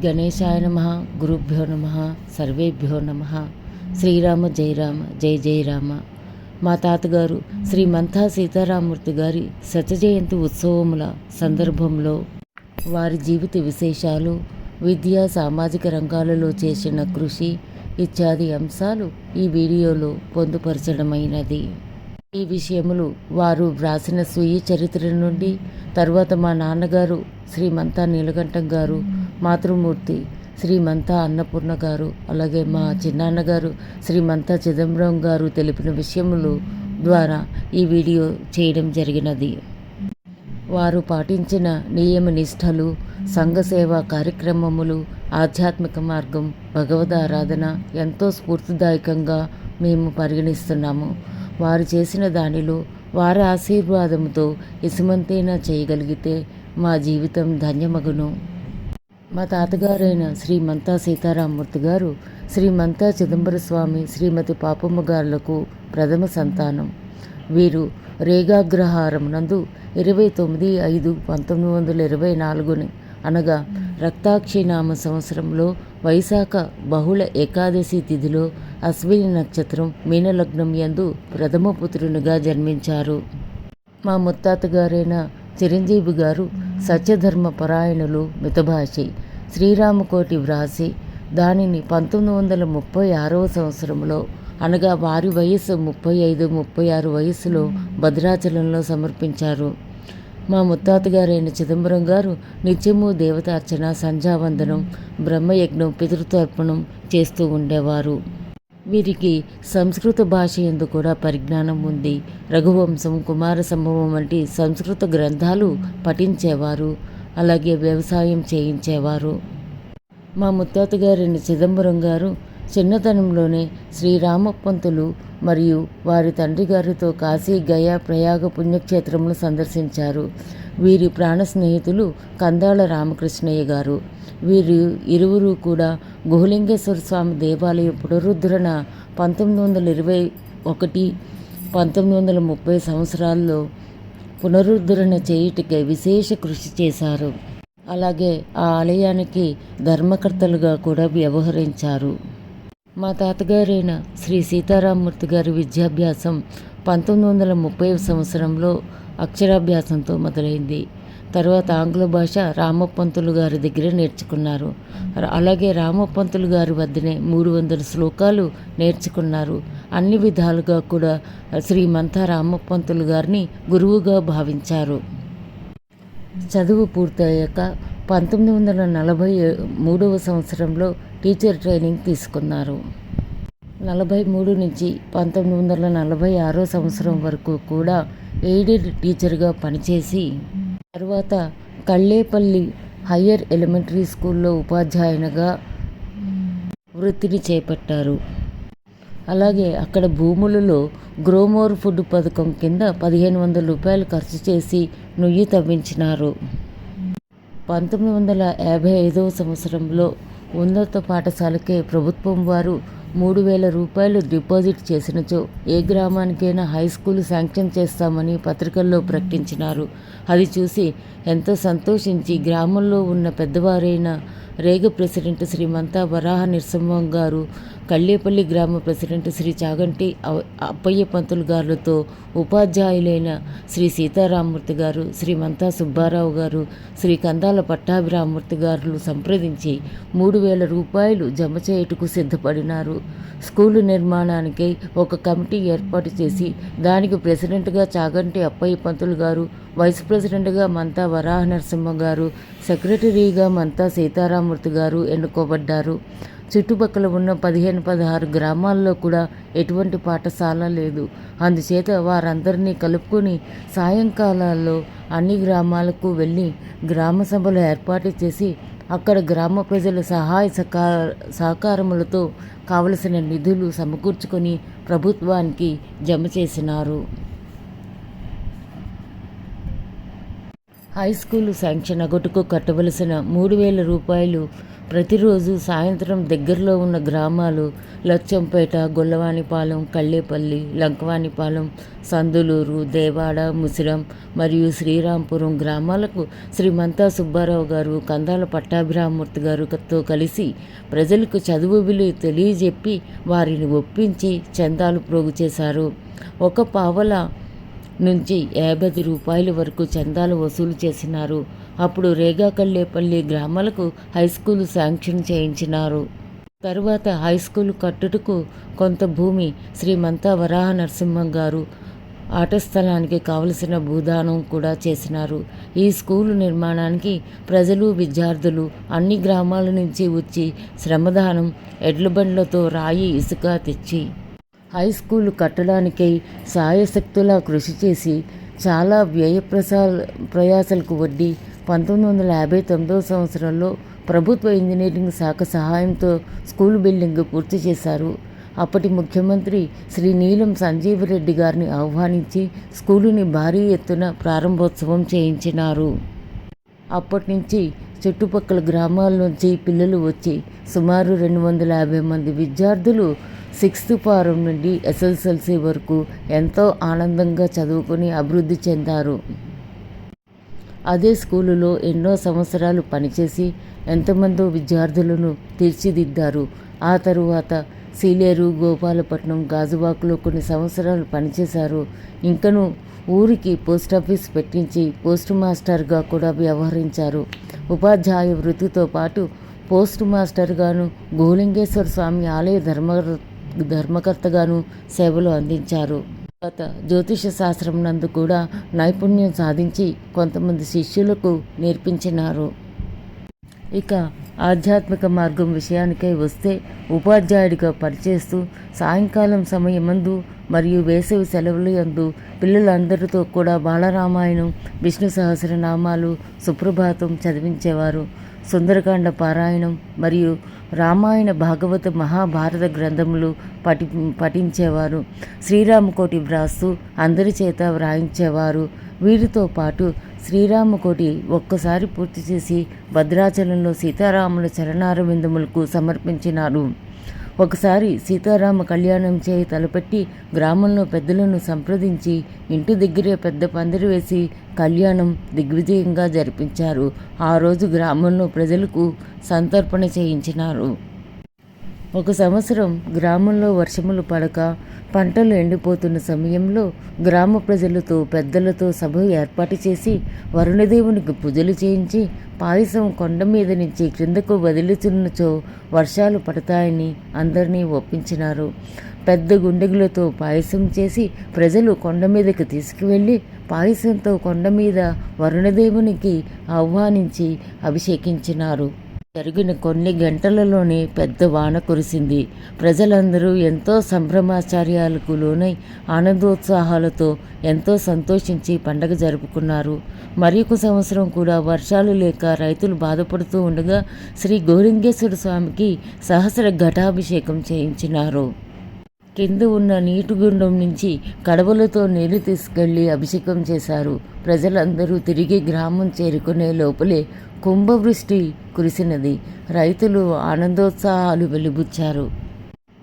గణేశాయ నమః. గురుభ్యో నమః. సర్వేభ్యో నమః. శ్రీరామ జై రామ జై జై రామ. మా తాతగారు శ్రీ మంతా సీతారామూర్తి గారి శతజయంతి ఉత్సవముల సందర్భంలో వారి జీవిత విశేషాలు, విద్యా సామాజిక రంగాలలో చేసిన కృషి ఇత్యాది అంశాలు ఈ వీడియోలో పొందుపరచడమైనది. ఈ విషయములు వారు వ్రాసిన స్వీయ చరిత్ర నుండి, తర్వాత మా నాన్నగారు శ్రీమంతా నీలకంఠం గారు, మాతృమూర్తి శ్రీమంతా అన్నపూర్ణ గారు, అలాగే మా చిన్నాన్నగారు శ్రీమంతా చిదంబరం గారు తెలిపిన విషయములు ద్వారా ఈ వీడియో చేయడం జరిగినది. వారు పాటించిన నియమ నిష్టలు, సంఘసేవా కార్యక్రమములు, ఆధ్యాత్మిక మార్గం, భగవద్ ఆరాధన ఎంతో స్ఫూర్తిదాయకంగా మేము పరిగణిస్తున్నాము. వారు చేసిన దానిలో వారి ఆశీర్వాదంతో ఇసుమంతైనా చేయగలిగితే మా జీవితం ధన్యమగును. మా తాతగారైన శ్రీ మంతా సీతారామూర్తి గారు శ్రీమంతా చిదంబర స్వామి, శ్రీమతి పాపమ్మ గారులకు ప్రథమ సంతానం. వీరు రేగాగ్రహారం నందు 29/5/1924 అనగా రక్తాక్షినామ సంవత్సరంలో వైశాఖ బహుళ ఏకాదశి తిథిలో అశ్విని నక్షత్రం మీనలగ్నం యందు ప్రథమ పుత్రునిగా జన్మించారు. మా ముత్తాతగారైన చిరంజీవి గారు సత్యధర్మ పరాయణులు, మితభాషి. శ్రీరామకోటి వ్రాసి దానిని 1936వ సంవత్సరంలో అనగా వారి వయస్సు 35-36 వయస్సులో భద్రాచలంలో సమర్పించారు. మా ముత్తాతగారైన చిదంబరం గారు నిత్యము దేవతార్చన, సంధ్యావందనం, బ్రహ్మయజ్ఞం, పితృతర్పణం చేస్తూ ఉండేవారు. వీరికి సంస్కృత భాష యందు కూడా పరిజ్ఞానం ఉంది. రఘువంశం, కుమార సంభవం వంటి సంస్కృత గ్రంథాలు పఠించేవారు. అలాగే వ్యవసాయం చేయించేవారు. మా ముత్తాతగారైన చిదంబరం గారు చిన్నతనంలోనే శ్రీరామపంతులు మరియు వారి తండ్రి గారితో కాశీ, గయా, ప్రయాగ పుణ్యక్షేత్రములు సందర్శించారు. వీరి ప్రాణ స్నేహితులు కందాళ రామకృష్ణయ్య గారు. వీరు ఇరువురు కూడా గుహలింగేశ్వర స్వామి దేవాలయ పునరుద్ధరణ 1921-1930 సంవత్సరాల్లో పునరుద్ధరణ చేయుటకై విశేష కృషి చేశారు. అలాగే ఆ ఆలయానికి ధర్మకర్తలుగా కూడా వ్యవహరించారు. మా తాతగారైన శ్రీ సీతారామూర్తి గారి విద్యాభ్యాసం 1930వ సంవత్సరంలో అక్షరాభ్యాసంతో మొదలైంది. తర్వాత ఆంగ్ల భాష రామపంతులు గారి దగ్గర నేర్చుకున్నారు. అలాగే రామపంతులు గారి వద్దనే 300 శ్లోకాలు నేర్చుకున్నారు. అన్ని విధాలుగా కూడా శ్రీమంతా రామపంతులు గారిని గురువుగా భావించారు. చదువు పూర్తయ్యాక 1943వ సంవత్సరంలో టీచర్ ట్రైనింగ్ తీసుకున్నారు. 43 నుంచి 1946 సంవత్సరం వరకు కూడా ఎయిడెడ్ టీచర్గా పనిచేసి తర్వాత కళ్ళేపల్లి హయ్యర్ ఎలిమెంటరీ స్కూల్లో ఉపాధ్యాయునిగా వృత్తిని చేపట్టారు. అలాగే అక్కడ భూములలో గ్రోమోర్ ఫుడ్ పథకం కింద 1500 రూపాయలు ఖర్చు చేసి నుయ్యి తవ్వించినారు. 1955వ సంవత్సరంలో ఉన్నత పాఠశాలకే ప్రభుత్వం వారు 3000 రూపాయలు డిపాజిట్ చేసినచో ఏ గ్రామానికైనా హై స్కూల్ శాంక్షన్ చేస్తామని పత్రికల్లో ప్రకటించినారు. అది చూసి ఎంతో సంతోషించి గ్రామంలో ఉన్న పెద్దవారైన రేగ ప్రెసిడెంట్ శ్రీమంతా వరాహ నరసింహం గారు, కళ్ళేపల్లి గ్రామ ప్రెసిడెంట్ శ్రీ చాగంటి అప్పయ్య పంతులు గారులతో ఉపాధ్యాయులైన శ్రీ సీతారామూర్తి గారు, శ్రీమంతా సుబ్బారావు గారు, శ్రీ కందాల పట్టాభిరామూర్తి గారు సంప్రదించి 3000 రూపాయలు జమ చేయుటకు సిద్ధపడినారు. స్కూలు నిర్మాణానికై ఒక కమిటీ ఏర్పాటు చేసి దానికి ప్రెసిడెంట్గా చాగంటి అప్పయ్య పంతులు గారు, వైస్ ప్రెసిడెంట్గా మంతా వరాహ నరసింహ గారు, సెక్రటరీగా మంతా సీతారామూర్తి గారు ఎన్నుకోబడ్డారు. చుట్టుపక్కల ఉన్న 15-16 గ్రామాల్లో కూడా ఎటువంటి పాఠశాల లేదు. అందుచేత వారందరినీ కలుపుకొని సాయంకాలాల్లో అన్ని గ్రామాలకు వెళ్ళి గ్రామ సభలు ఏర్పాటు చేసి అక్కడ గ్రామ ప్రజల సహాయ సహకారములతో కావలసిన నిధులు సమకూర్చుకొని ప్రభుత్వానికి జమ చేసినారు. హై స్కూలు శాంక్షన్ అగొట్టుకు కట్టవలసిన 3000 రూపాయలు ప్రతిరోజు సాయంత్రం దగ్గరలో ఉన్న గ్రామాలు లచ్చంపేట, గొల్లవానిపాలెం, కళ్ళేపల్లి, లంకవానిపాలెం, సందులూరు, దేవాడ, ముసిరం మరియు శ్రీరాంపురం గ్రామాలకు శ్రీ మంతా సుబ్బారావు గారు, కందాల పట్టాభిరామమూర్తి గారితో కలిసి ప్రజలకు చదువు విలువ తెలియజెప్పి వారిని ఒప్పించి చందాలు ప్రోగు చేశారు. ఒక పావల నుంచి 50 రూపాయల వరకు చందాలు వసూలు చేసినారు. అప్పుడు రేగాకల్లేపల్లి గ్రామాలకు హై స్కూల్ శాంక్షన్ చేయించినారు. తరువాత హై స్కూల్ కట్టుటకు కొంత భూమి శ్రీమంతా వరాహ నరసింహం గారు ఆట స్థలానికి కావలసిన భూదానం కూడా చేసినారు. ఈ స్కూలు నిర్మాణానికి ప్రజలు, విద్యార్థులు అన్ని గ్రామాల నుంచి వచ్చి శ్రమదానం, ఎడ్లబండ్లతో రాయి, ఇసుక తెచ్చి హై స్కూల్ కట్టడానికై సాయశక్తులా కృషి చేసి చాలా ప్రయాసాలకు వడ్డీ 1959 సంవత్సరంలో ప్రభుత్వ ఇంజనీరింగ్ శాఖ సహాయంతో స్కూల్ బిల్డింగ్ పూర్తి చేశారు. అప్పటి ముఖ్యమంత్రి శ్రీ నీలం సంజీవరెడ్డి గారిని ఆహ్వానించి స్కూలుని భారీ ఎత్తున ప్రారంభోత్సవం చేయించినారు. అప్పటి నుంచి చుట్టుపక్కల గ్రామాల నుంచి పిల్లలు వచ్చి సుమారు 250 మంది విద్యార్థులు 6th ఫారం నుండి SSLC వరకు ఎంతో ఆనందంగా చదువుకొని అభివృద్ధి చెందారు. అదే స్కూలులో ఎన్నో సంవత్సరాలు పనిచేసి ఎంతమందో విద్యార్థులను తీర్చిదిద్దారు. ఆ తరువాత సీలేరు, గోపాలపట్నం, గాజువాకలో కొన్ని సంవత్సరాలు పనిచేశారు. ఇంకను ఊరికి పోస్టాఫీస్ పెట్టించి పోస్ట్ మాస్టర్గా కూడా వ్యవహరించారు. ఉపాధ్యాయ వృత్తితో పాటు పోస్ట్ మాస్టర్గాను, గోలింగేశ్వర స్వామి ఆలయ ధర్మకర్తగాను సేవలు అందించారు. తర్వాత జ్యోతిష శాస్త్రం నందు కూడా నైపుణ్యం సాధించి కొంతమంది శిష్యులకు నేర్పించినారు. ఇక ఆధ్యాత్మిక మార్గం విషయానికై వస్తే ఉపాధ్యాయుడిగా పనిచేస్తూ సాయంకాలం సమయమందు మరియు వేసవి సెలవుల యందు పిల్లలందరితో కూడా బాలరామాయణం, విష్ణు సహస్రనామాలు, సుప్రభాతం చదివించేవారు. సుందరకాండ పారాయణం మరియు రామాయణ, భాగవత, మహాభారత గ్రంథములు పఠించేవారు. శ్రీరామకోటి వ్రాస్తూ అందరి చేత వ్రాయించేవారు. వీరితో పాటు శ్రీరామకోటి ఒక్కసారి పూర్తి చేసి భద్రాచలంలో సీతారాముల చరణారవిందములకు సమర్పించినారు. ఒకసారి సీతారామ కళ్యాణం చేయి తలపెట్టి గ్రామంలో పెద్దలను సంప్రదించి ఇంటి దగ్గరే పెద్ద పందిరి వేసి కళ్యాణం దిగ్విజయంగా జరిపించారు. ఆ రోజు గ్రామంలో ప్రజలకు సంతర్పణ చేయించినారు. ఒక సంవత్సరం గ్రామంలో వర్షములు పడక పంటలు ఎండిపోతున్న సమయంలో గ్రామ ప్రజలతో, పెద్దలతో సభ ఏర్పాటు చేసి వరుణదేవునికి పూజలు చేయించి పాయసం కొండ మీద నుంచి క్రిందకు వదిలిచున్నచో వర్షాలు పడతాయని అందరినీ ఒప్పించినారు. పెద్ద గుండెగులతో పాయసం చేసి ప్రజలు కొండ మీదకి తీసుకువెళ్ళి పాయసంతో కొండ మీద వరుణదేవునికి ఆహ్వానించి అభిషేకించినారు. జరిగిన కొన్ని గంటలలోనే పెద్ద వాన కురిసింది. ప్రజలందరూ ఎంతో సంభ్రమాచార్యాలకు లోనై ఆనందోత్సాహాలతో ఎంతో సంతోషించి పండగ జరుపుకున్నారు. మరొక సంవత్సరం కూడా వర్షాలు లేక రైతులు బాధపడుతూ ఉండగా శ్రీ గోలింగేశ్వర స్వామికి సహస్ర ఘటాభిషేకం చేయించినారు. కింద ఉన్న నీటిగుండం నుంచి కడవలతో నీళ్లు తీసుకెళ్లి అభిషేకం చేశారు. ప్రజలందరూ తిరిగి గ్రామం చేరుకునే లోపలే కుంభవృష్టి కురిసినది. రైతులు ఆనందోత్సాహాలు వెలిబుచ్చారు.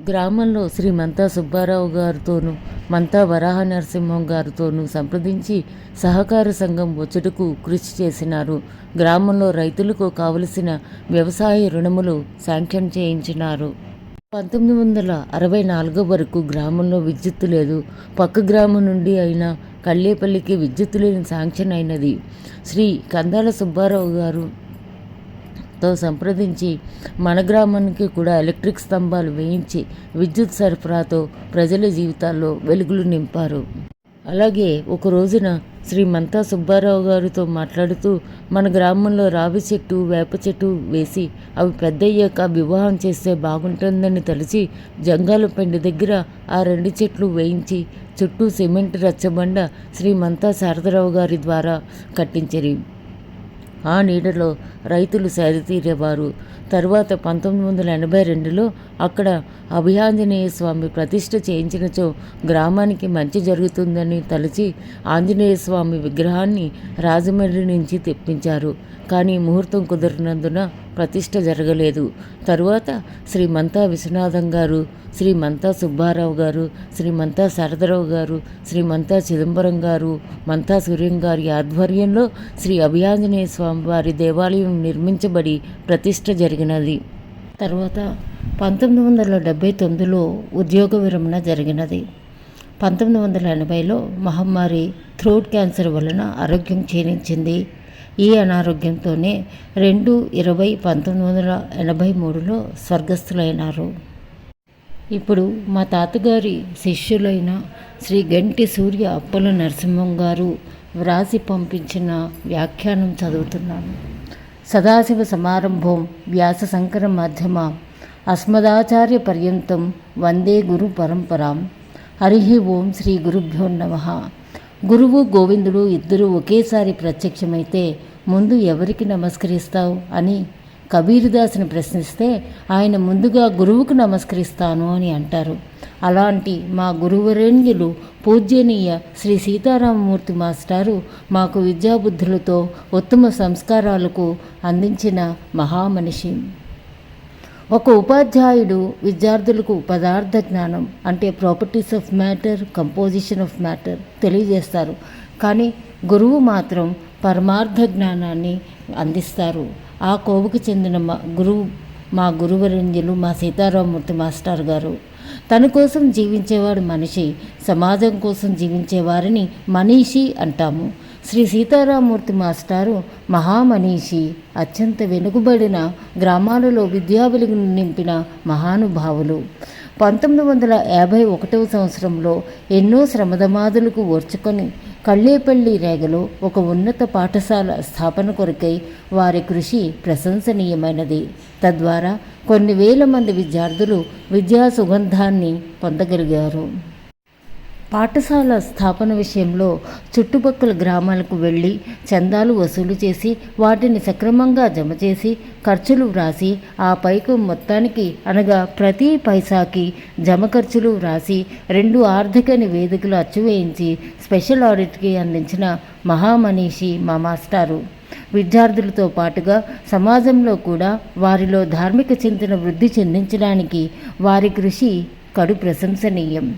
గ్రామంలో శ్రీ మంతా సుబ్బారావు గారితోనూ, మంతా వరాహ నరసింహం గారితోనూ సంప్రదించి సహకార సంఘం వచ్చుటకు కృషి చేసినారు. గ్రామంలో రైతులకు కావలసిన వ్యవసాయ రుణములు శాంక్షన్ చేయించినారు. 1964 వరకు గ్రామంలో విద్యుత్తు లేదు. పక్క గ్రామం నుండి అయినా కళ్ళేపల్లికి విద్యుత్తు లేని శాంక్షన్ అయినది. శ్రీ కందాల సుబ్బారావు గారుతో సంప్రదించి మన గ్రామానికి కూడా ఎలక్ట్రిక్ స్తంభాలు వేయించి విద్యుత్ సరఫరాతో ప్రజల జీవితాల్లో వెలుగులు నింపారు. అలాగే ఒక రోజున శ్రీ మంతా సుబ్బారావు గారితో మాట్లాడుతూ మన గ్రామంలో రావి చెట్టు, వేప చెట్టు వేసి అవి పెద్దయ్యాక వివాహం చేస్తే బాగుంటుందని తలచి జంగాలపెండి దగ్గర ఆ 2 చెట్లు వేయించి చుట్టూ సిమెంట్ రచ్చబండ శ్రీ మంతా శారదరావు గారి ద్వారా కట్టించరి. ఆ నీడలో రైతులు సేద తీరేవారు. తరువాత 1982లో అక్కడ అభయాంజనేయ స్వామి ప్రతిష్ఠ చేయించినచో గ్రామానికి మంచి జరుగుతుందని తలచి ఆంజనేయ స్వామి విగ్రహాన్ని రాజమండ్రి నుంచి తెప్పించారు. కానీ ముహూర్తం కుదిరినందున ప్రతిష్ఠ జరగలేదు. తరువాత శ్రీ మంతా విశ్వనాథం గారు, శ్రీ మంతా సుబ్బారావు గారు, శ్రీ మంతా శారదరావు గారు, శ్రీ మంతా చిదంబరం గారు, మంతా సూర్యం గారి ఆధ్వర్యంలో శ్రీ అభయాంజనేయ స్వామి వారి దేవాలయం నిర్మించబడి ప్రతిష్ఠ జరిగినది. తర్వాత 1979లో ఉద్యోగ విరమణ జరిగినది. 1980లో మహమ్మారి థ్రోట్ క్యాన్సర్ వలన ఆరోగ్యం క్షీణించింది. ఈ అనారోగ్యంతోనే 2/20/1983లో స్వర్గస్థులైనారు. ఇప్పుడు మా తాతగారి శిష్యులైన శ్రీ గంటి సూర్య అప్పల నరసింహం గారు వ్రాసి పంపించిన వ్యాఖ్యానం చదువుతున్నాను. సదాశివ సమారంభం వ్యాస శంకర మధ్యమ అస్మదాచార్య పర్యంతం వందే గురు పరంపరాం. హరి ఓం శ్రీ గురుభ్యో నమః. గురువు గోవిందుడు ఇద్దరూ ఒకేసారి ప్రత్యక్షమైతే ముందు ఎవరికి నమస్కరిస్తావు అని కబీర్దాస్ని ప్రశ్నిస్తే ఆయన ముందుగా గురువుకు నమస్కరిస్తాను అని అంటారు. అలాంటి మా గురువరేణ్యులు పూజ్యనీయ శ్రీ సీతారామమూర్తి మాస్టారు మాకు విద్యాబుద్ధులతో ఉత్తమ సంస్కారాలకు అందించిన మహామనిషి. ఒక ఉపాధ్యాయుడు విద్యార్థులకు పదార్థ జ్ఞానం అంటే properties of matter, composition of matter తెలియజేస్తారు. కానీ గురువు మాత్రం పరమార్థ జ్ఞానాన్ని అందిస్తారు. ఆ కోవకు చెందిన మా గురువరేణ్యులు మా సీతారామమూర్తి మాస్టర్ గారు. తన కోసం జీవించేవాడు మనిషి, సమాజం కోసం జీవించేవారిని మనీషి అంటాము. శ్రీ సీతారామమూర్తి మాస్టారు మహామనీషి, అత్యంత వెనుకబడిన గ్రామాలలో విద్యా వెలుగును నింపిన మహానుభావులు. 1951వ సంవత్సరంలో ఎన్నో శ్రమదమాదులకు ఓర్చుకొని కళ్ళేపల్లి రేగలో ఒక ఉన్నత పాఠశాల స్థాపన కొరకై వారి కృషి ప్రశంసనీయమైనది. తద్వారా కొన్ని వేల మంది విద్యార్థులు విద్యా సుగంధాన్ని పొందగలిగారు. పాఠశాల స్థాపన విషయంలో చుట్టుపక్కల గ్రామాలకు వెళ్ళి చందాలు వసూలు చేసి వాటిని సక్రమంగా జమ చేసి ఖర్చులు వ్రాసి ఆ పైకు మొత్తానికి అనగా ప్రతి పైసాకి జమ ఖర్చులు వ్రాసి 2 ఆర్థిక నివేదికలు అచ్చువేయించి స్పెషల్ ఆడిట్కి అందించిన మహామనీషి మా మాస్టారు. విద్యార్థులతో పాటుగా సమాజంలో కూడా వారిలో ధార్మిక చింతన వృద్ధి చెందించడానికి వారి కృషి కడు ప్రశంసనీయం.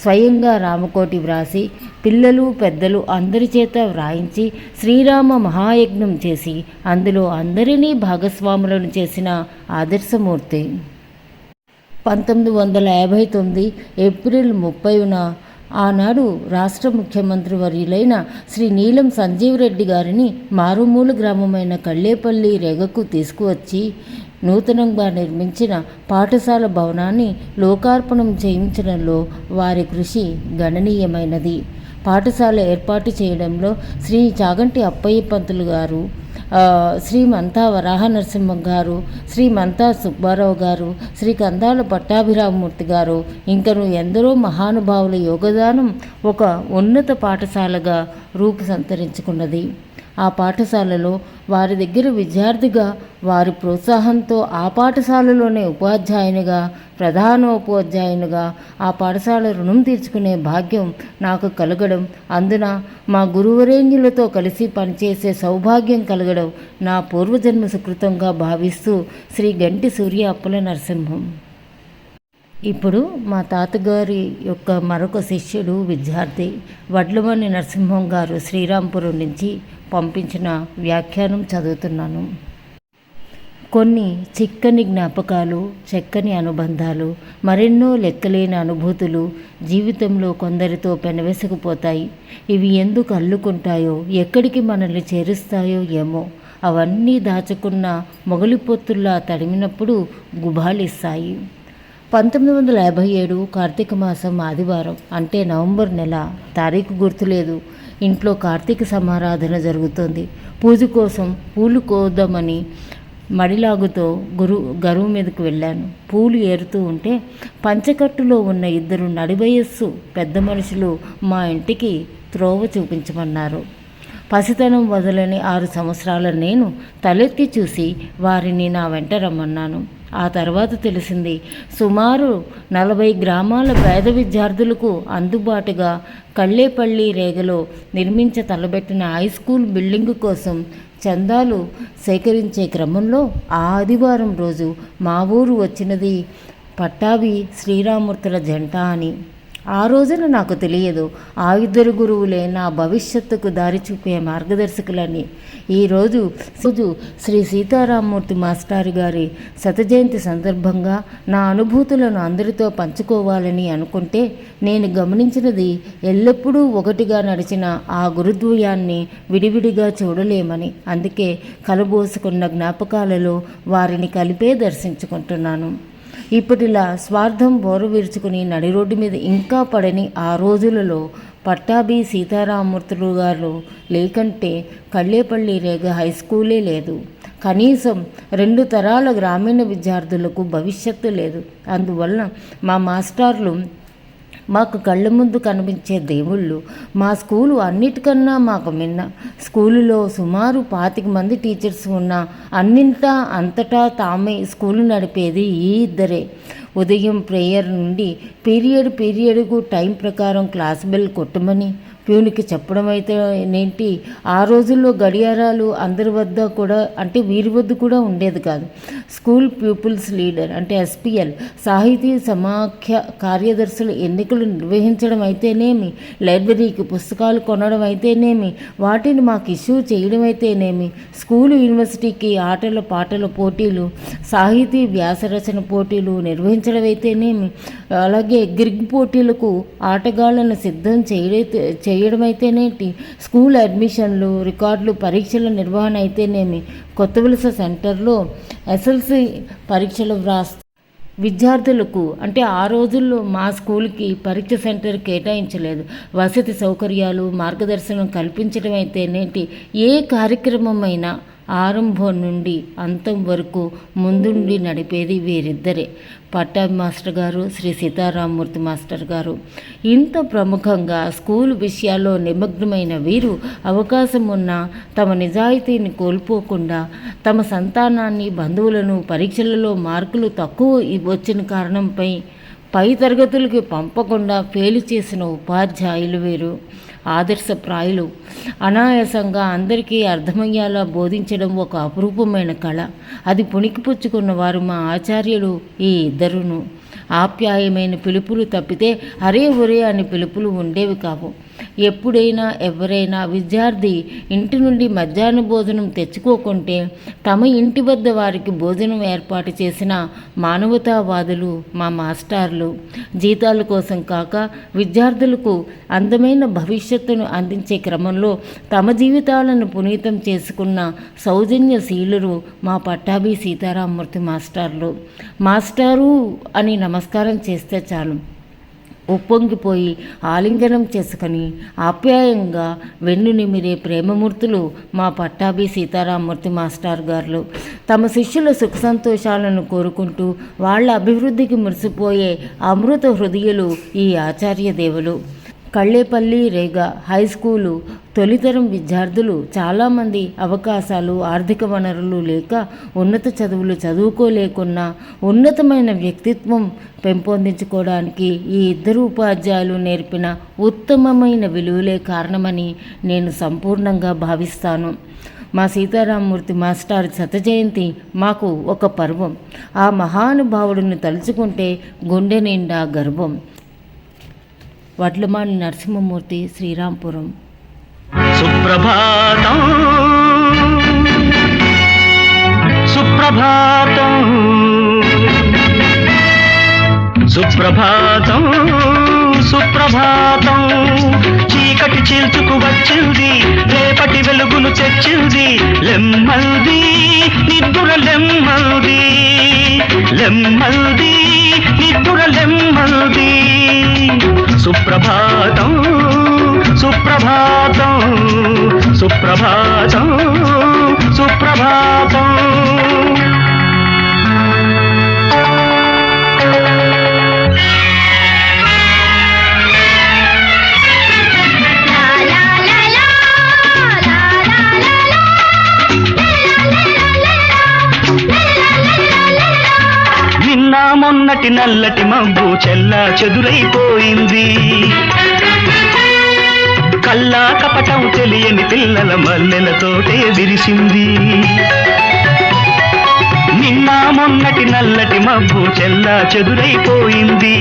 స్వయంగా రామకోటి వ్రాసి పిల్లలు పెద్దలు అందరి చేత వ్రాయించి శ్రీరామ మహాయజ్ఞం చేసి అందులో అందరినీ భాగస్వాములను చేసిన ఆదర్శమూర్తి. 1959 ఏప్రిల్ 30న ఆనాడు రాష్ట్ర ముఖ్యమంత్రి వర్యులైన శ్రీ నీలం సంజీవ్ రెడ్డి గారిని మారుమూల గ్రామమైన కళ్ళేపల్లి రేగకు తీసుకువచ్చి నూతనంగా నిర్మించిన పాఠశాల భవనాన్ని లోకార్పణం చేయించడంలో వారి కృషి గణనీయమైనది. పాఠశాల ఏర్పాటు చేయడంలో శ్రీ చాగంటి అప్పయ్య పంతులు గారు, శ్రీ మంతా వరాహ నరసింహం గారు, శ్రీ మంతా సుబ్బారావు గారు, శ్రీ కందాల పట్టాభిరామమూర్తి గారు ఇంకను ఎందరో మహానుభావుల యోగదానం ఒక ఉన్నత పాఠశాలగా రూపుసంతరించుకున్నది. ఆ పాఠశాలలో వారి దగ్గర విద్యార్థిగా వారి ప్రోత్సాహంతో ఆ పాఠశాలలోనే ఉపాధ్యాయునిగా ప్రధానోపాధ్యాయునిగా ఆ పాఠశాల రుణం తీర్చుకునే భాగ్యం నాకు కలగడం, అందున మా గురువరేణ్యులతో కలిసి పనిచేసే సౌభాగ్యం కలగడం నా పూర్వజన్మ సుకృతంగా భావిస్తూ శ్రీ గంటి సూర్య అప్పల నరసింహం. ఇప్పుడు మా తాతగారి యొక్క మరొక శిష్యుడు విద్యార్థి వడ్లమణి నరసింహం గారు శ్రీరాంపురం నుంచి పంపించిన వ్యాఖ్యానం చదువుతున్నాను. కొన్ని చిక్కని జ్ఞాపకాలు, చక్కని అనుబంధాలు, మరెన్నో లెక్కలేని అనుభూతులు జీవితంలో కొందరితో పెనవేసుకుపోతాయి. ఇవి ఎందుకు అల్లుకుంటాయో, ఎక్కడికి మనల్ని చేరుస్తాయో ఏమో. అవన్నీ దాచుకున్న మొగలిపొత్తుల్లా తడిమినప్పుడు గుబాళిస్తాయి. 1957 కార్తీక మాసం ఆదివారం, అంటే నవంబర్ నెల, తారీఖు గుర్తులేదు. ఇంట్లో కార్తీక సమారాధన జరుగుతోంది. పూజ కోసం పూలు కోద్దామని మడిలాగుతో గరువు మీదకు వెళ్ళాను. పూలు ఏరుతూ ఉంటే పంచకట్టులో ఉన్న 2 నడివయస్సు పెద్ద మనుషులు మా ఇంటికి త్రోవ చూపించమన్నారు. పసితనం వదలని 6 సంవత్సరాల నేను తలెత్తి చూసి వారిని నా వెంట రమ్మన్నాను. ఆ తర్వాత తెలిసింది సుమారు 40 గ్రామాల పేద విద్యార్థులకు అందుబాటుగా కళ్ళేపల్లి రేగలో తలబెట్టిన హై స్కూల్ బిల్డింగు కోసం చందాలు సేకరించే క్రమంలో ఆ ఆదివారం రోజు మా ఊరు వచ్చినది పట్టాభి శ్రీరామూర్తుల జంట అని. ఆ రోజున నాకు తెలియదు ఆ ఇద్దరు గురువులే నా భవిష్యత్తుకు దారి చూపే మార్గదర్శకులని. ఈరోజు శ్రీ సీతారామూర్తి మాస్టారు గారి శతజయంతి సందర్భంగా నా అనుభూతులను అందరితో పంచుకోవాలని అనుకుంటే నేను గమనించినది ఎల్లప్పుడూ ఒకటిగా నడిచిన ఆ గురుద్వయాన్ని విడివిడిగా చూడలేమని. అందుకే కలబోసుకున్న జ్ఞాపకాలలో వారిని కలిపే దర్శించుకుంటున్నాను. ఇప్పటిలా స్వార్థం బోరవిరుచుకుని నడి రోడ్డు మీద ఇంకా పడని ఆ రోజులలో పట్టాభి సీతారామూర్తులు గారు లేకంటే కళ్ళేపల్లి రేగ హై స్కూలే లేదు. కనీసం 2 తరాల గ్రామీణ విద్యార్థులకు భవిష్యత్తు లేదు. అందువలన మా మాస్టర్లు మాకు కళ్ళ ముందు కనిపించే దేవుళ్ళు. మా స్కూలు అన్నిటికన్నా మాకు మిన్న. స్కూలులో సుమారు 25 మంది టీచర్స్ ఉన్నా అన్నింటా అంతటా తామే స్కూలు నడిపేది ఈ ఇద్దరే. ఉదయం ప్రేయర్ నుండి పీరియడ్కు టైం ప్రకారం క్లాస్ బెల్ కొట్టమని ప్యూనికి చెప్పడం అయితే ఏంటి, ఆ రోజుల్లో గడియారాలు అందరి వద్ద కూడా అంటే వీరి వద్ద కూడా ఉండేది కాదు. స్కూల్ పీపుల్స్ లీడర్ అంటే ఎస్పిఎల్ సాహితీ సమాఖ్య కార్యదర్శులు ఎన్నికలు నిర్వహించడం అయితేనేమి, లైబ్రరీకి పుస్తకాలు కొనడం అయితేనేమి, వాటిని మాకు ఇష్యూ చేయడం అయితేనేమి, స్కూలు యూనివర్సిటీకి ఆటల పాటల పోటీలు, సాహితీ వ్యాసరచన పోటీలు నిర్వహించడం అయితేనేమి, అలాగే గ్రిగ్ పోటీలకు ఆటగాళ్లను సిద్ధం చేయడం అయితేనేటి, స్కూల్ అడ్మిషన్లు, రికార్డులు, పరీక్షల నిర్వహణ అయితేనేమి, కొత్త వలస సెంటర్లో ఎస్ఎల్సి పరీక్షలు విద్యార్థులకు అంటే ఆ రోజుల్లో మా స్కూల్కి పరీక్ష సెంటర్ కేటాయించలేదు. వసతి సౌకర్యాలు, మార్గదర్శనం కల్పించడం అయితేనేటి, ఏ కార్యక్రమమైనా ఆరంభం నుండి అంతం వరకు ముందుండి నడిపేది వీరిద్దరే, పట్టాభి మాస్టర్ గారు, శ్రీ సీతారామూర్తి మాస్టర్ గారు. ఇంత ప్రముఖంగా స్కూల్ విషయాల్లో నిమగ్నమైన వీరు అవకాశం ఉన్నా తమ నిజాయితీని కోల్పోకుండా తమ సంతానాన్ని, బంధువులను పరీక్షలలో మార్కులు తక్కువ వచ్చిన కారణంపై పై తరగతులకి పంపకుండా ఫెయిల్ చేసిన ఉపాధ్యాయులు వీరు. ఆదర్శప్రాయులు. అనాయాసంగా అందరికీ అర్థమయ్యేలా బోధించడం ఒక అపురూపమైన కళ. అది పుణికిపుచ్చుకున్న వారు మా ఆచార్యులు ఈ ఇద్దరును. ఆప్యాయమైన పిలుపులు తప్పితే అరే ఒరే అని పిలుపులు ఉండేవి కావు. ఎప్పుడైనా ఎవరైనా విద్యార్థి ఇంటి నుండి మధ్యాహ్న భోజనం తెచ్చుకోకుంటే తమ ఇంటి వద్ద వారికి భోజనం ఏర్పాటు చేసిన మానవతావాదులు మా మాస్టర్లు. జీతాల కోసం కాక విద్యార్థులకు అందమైన భవిష్యత్తును అందించే క్రమంలో తమ జీవితాలను పునీతం చేసుకున్న సౌజన్యశీలురు మా పట్టాభి సీతారామూర్తి మాస్టర్లు. మాస్టారు అని నమస్కారం చేస్తే చాలు ఉప్పొంగిపోయి ఆలింగనం చేసుకొని ఆప్యాయంగా వెన్ను నిమిరే ప్రేమమూర్తులు మా పట్టాభి సీతారామూర్తి మాస్టర్ గారు. తమ శిష్యుల సుఖ సంతోషాలను కోరుకుంటూ వాళ్ళ అభివృద్ధికి మురిసిపోయే అమృత హృదయులు ఈ ఆచార్య దేవులు. కళ్ళేపల్లి రేగ హై స్కూలు తొలితరం విద్యార్థులు చాలామంది అవకాశాలు, ఆర్థిక వనరులు లేక ఉన్నత చదువులు చదువుకోలేకున్నా ఉన్నతమైన వ్యక్తిత్వం పెంపొందించుకోవడానికి ఈ ఇద్దరు ఉపాధ్యాయులు నేర్పిన ఉత్తమమైన విలువలే కారణమని నేను సంపూర్ణంగా భావిస్తాను. మా సీతారామూర్తి మాస్టర్ శతజయంతి మాకు ఒక పర్వం. ఆ మహానుభావుడిని తలుచుకుంటే గుండె నిండా గర్వం. వడ్లమాని నరసింహమూర్తి, శ్రీరాంపురం. సుప్రభాతం సుప్రభాతం సుప్రభాతం సుప్రభాతం. చీకటి చీల్చుకు వచ్చింది, రేపటి వెలుగును తెచ్చింది. లెమ్మల్ది నిద్దుర లెమ్మల్ది, లెమ్మల్ది నిద్దుర లెమ్మల్ది. సుప్రభాతం సుప్రభాతం సుప్రభాతం సుప్రభాతం. మొన్నటి నల్లటి మబ్బు చెల్లా చెదురైపోయింది. కల్లా కపటం తెలియని పిల్లల మల్లెలతోటే విరిసింది. నిన్న మొన్నటి నల్లటి మబ్బు చెల్లా చెదురైపోయింది.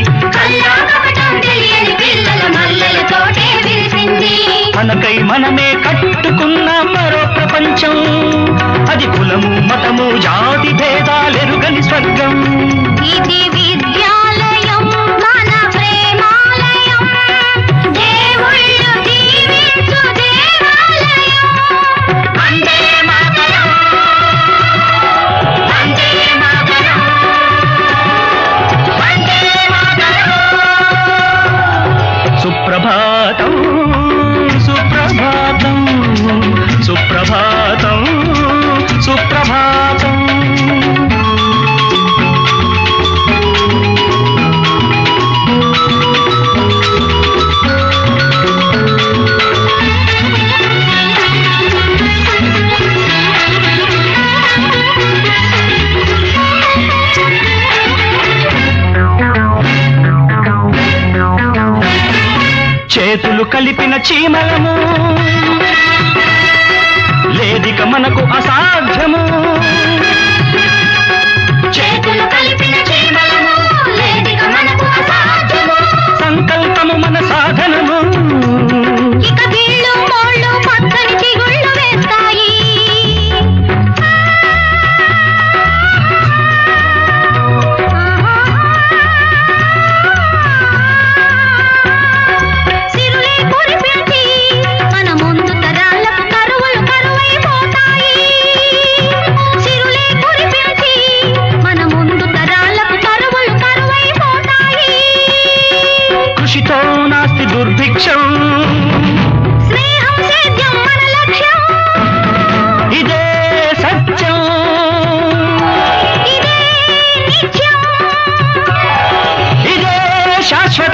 మనకై మనమే కట్టుకున్న మరో ప్రపంచం, అది కులము మతము జాతి భేదాలెరుగని స్వర్గం. ఇది విద్యాలయం మన ప్రేమాలయం, దేవుళ్ళు దీవించు దేవాలయం. వందే మాతరం, వందే మాతరం, వందే మాతరం. సుప్రభాతం సుప్రభాతం సుప్రభాతం సుప్రభాతం. చేతులు కలిపిన చీమలము, లేదిక మనకు అసాధ్యము. చేతులు కలిపిన చీమలము, లేదిక మనకు అసాధ్యము. సంకల్పము మన సాధనము. ఇక వీళ్ళు మోళ్ళు పచ్చని చిగుళ్ళు వేస్తాయి. సిరులే కురిపించి మన ముందు తరాలకు కరువులు కరువైపోతాయి. సిరులే కురిపించి మన ముందు తరాలకు కరువులు కరువైపోతాయి. కృషితో నాస్తి దుర్భిక్షం, స్నేహం సేద్యం మన లక్ష్యం. ఇదే సత్యం, ఇదే నిత్యం, ఇదే శాశ్వతం.